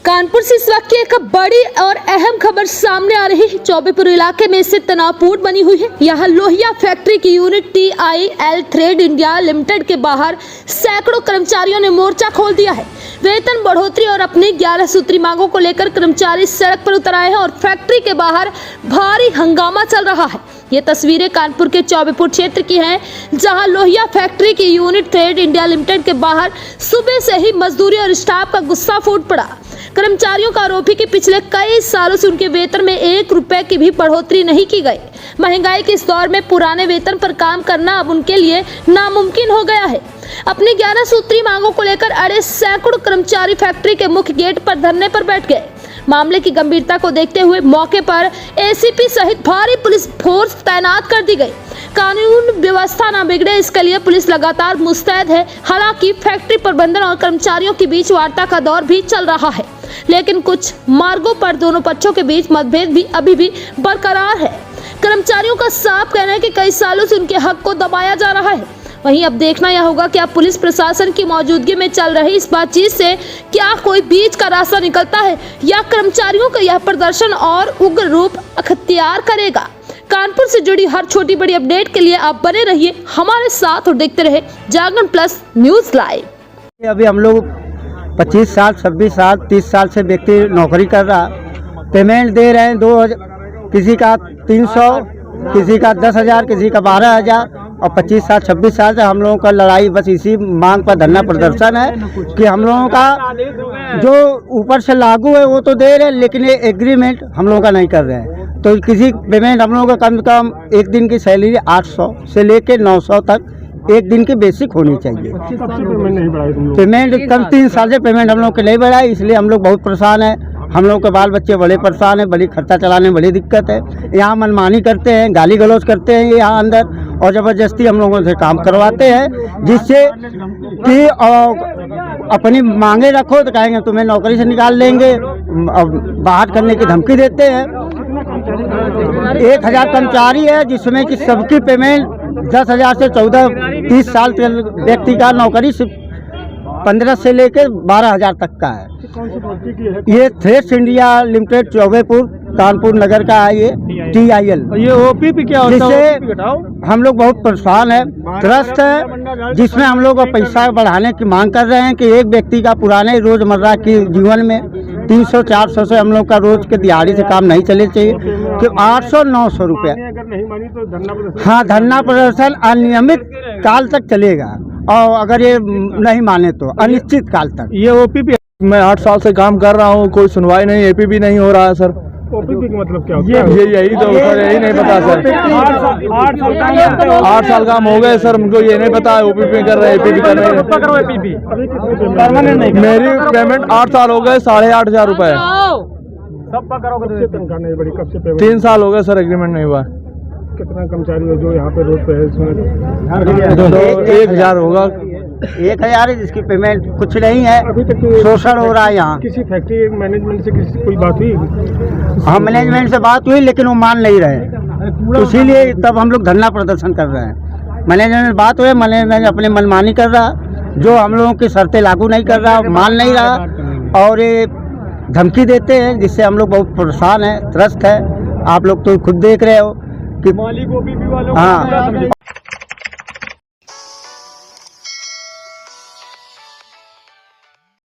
कानपुर से इस वक्त की एक बड़ी और अहम खबर सामने आ रही है। चौबेपुर इलाके में स्थित तनावपूर्ण बनी हुई है। यहाँ लोहिया फैक्ट्री की unit TIL thread India limited के बाहर सैकड़ों कर्मचारियों ने मोर्चा खोल दिया है। वेतन बढ़ोतरी और अपनी 11 सूत्री मांगों को लेकर कर्मचारी सड़क पर उतर आए हैं और फैक्ट्री के बाहर भारी हंगामा चल रहा है। ये तस्वीरें कानपुर के चौबेपुर क्षेत्र की हैं, जहां लोहिया फैक्ट्री की यूनिट थ्रेड इंडिया लिमिटेड के बाहर सुबह से ही मजदूरी और स्टाफ का गुस्सा फूट पड़ा। कर्मचारियों का आरोप है कि पिछले कई सालों से उनके वेतन में 1 रुपए की भी बढ़ोतरी नहीं की गई। महंगाई के इस दौर में पुराने वेतन पर काम करना अब उनके लिए नामुमकिन हो गया है। अपनी 11 सूत्री मांगों को लेकर अड़े सैकड़ों कर्मचारी फैक्ट्री के मुख्य गेट पर धरने पर बैठ गए। मामले की गंभीरता को देखते हुए मौके पर ACP सहित भारी पुलिस फोर्स तैनात कर दी गई। कानून व्यवस्था न बिगड़े, इसके लिए पुलिस लगातार मुस्तैद है। हालांकि फैक्ट्री प्रबंधन और कर्मचारियों के बीच वार्ता का दौर भी चल रहा है, लेकिन कुछ मार्गों पर दोनों पक्षों के बीच मतभेद भी अभी भी बरकरार है। कर्मचारियों का साफ कहना है कि कई सालों से उनके हक को दबाया जा रहा है। वहीं अब देखना यह होगा कि अब पुलिस प्रशासन की मौजूदगी में चल रही इस बातचीत से क्या कोई बीच का रास्ता निकलता है या कर्मचारियों का यह प्रदर्शन और उग्र रूप अख्तियार करेगा। कानपुर से जुड़ी हर छोटी बड़ी अपडेट के लिए आप बने रहिए हमारे साथ और देखते रहे जागरण प्लस न्यूज लाइव। अभी हम लोग 25 साल 26 साल 30 साल से व्यक्ति नौकरी कर रहा, पेमेंट दे रहे हैं 2000, किसी का 300, किसी का 10,000, किसी का 12,000 और 25 साल 26 साल से हम लोगों का लड़ाई बस इसी मांग पर धरना प्रदर्शन है कि हम लोगों का जो ऊपर से लागू है वो तो दे रहे हैं, लेकिन ये एग्रीमेंट हम लोगों का नहीं कर रहे हैं। तो किसी पेमेंट हम लोगों का कम से कम एक दिन की सैलरी 800 से लेके 900 तक एक दिन की बेसिक होनी चाहिए। पेमेंट कम 3 साल से पेमेंट हम लोग के नहीं बढ़ा है, इसलिए हम लोग बहुत परेशान हैं। हम लोग के बाल बच्चे बड़े परेशान हैं, बड़ी खर्चा चलाने में बड़ी दिक्कत है। यहाँ मनमानी करते हैं, गाली गलौज करते हैं यहाँ अंदर और ज़बरदस्ती हम लोगों से काम करवाते हैं, जिससे कि अपनी मांगे रखो तो कहेंगे तुम्हें नौकरी से निकाल लेंगे, बाहर करने की धमकी देते हैं। 1000 कर्मचारी है जिसमें कि सबकी पेमेंट 10,000 से 14-30 साल के व्यक्ति का नौकरी सिर्फ 15 से लेकर 12,000 तक का है। ये thread India limited Chaubepur Kanpur Nagar का है ये TIL। ये OPP क्या होता है? जिससे हम लोग बहुत परेशान है। ट्रस्ट है जिसमें हम लोग पैसा बढ़ाने की मांग कर रहे हैं कि एक व्यक्ति का पुराने रोजमर्रा के जीवन में 300-400 से हम लोग का रोज के दिहाड़ी से काम नहीं चले चाहिए कि 800-900 रुपये। हाँ, धरना प्रदर्शन अनियमित काल तक चलेगा और अगर ये नहीं माने तो अनिश्चित काल तक। ये OPP मैं 8 साल से काम कर रहा हूँ, कोई सुनवाई नहीं, APP नहीं हो रहा है सर। OPP का मतलब क्या होता है? ये यही तो सर, यही नहीं पता सर। 8 साल काम हो गए सर, मुझको ये नहीं पता है OPP कर रहे हैं APP कर रहे हैं। मेरी पेमेंट 8 साल हो गए, 8,500 रुपए। 3 साल हो गए सर, एग्रीमेंट नहीं हुआ। कितना कर्मचारी है जो यहाँ पे रोड पे है इसमें? 1,000 होगा। 1,000 है जिसकी पेमेंट कुछ नहीं है। अभी तक शोषण हो रहा है यहाँ। किसी फैक्ट्री मैनेजमेंट से कोई बात हुई? हाँ, मैनेजमेंट से बात हुई लेकिन वो मान नहीं रहे, तो इसीलिए तब हम लोग धरना प्रदर्शन कर रहे हैं। मैनेजमेंट बात हुई, मैनेजमेंट अपनी मनमानी कर रहा, जो हम लोगों की शर्तें लागू नहीं कर रहा, मान नहीं रहा और ये धमकी देते हैं, जिससे हम लोग बहुत परेशान हैं। त्रस्त है, आप लोग तो खुद देख रहे हो कि मालिक OPP वालों हाँ।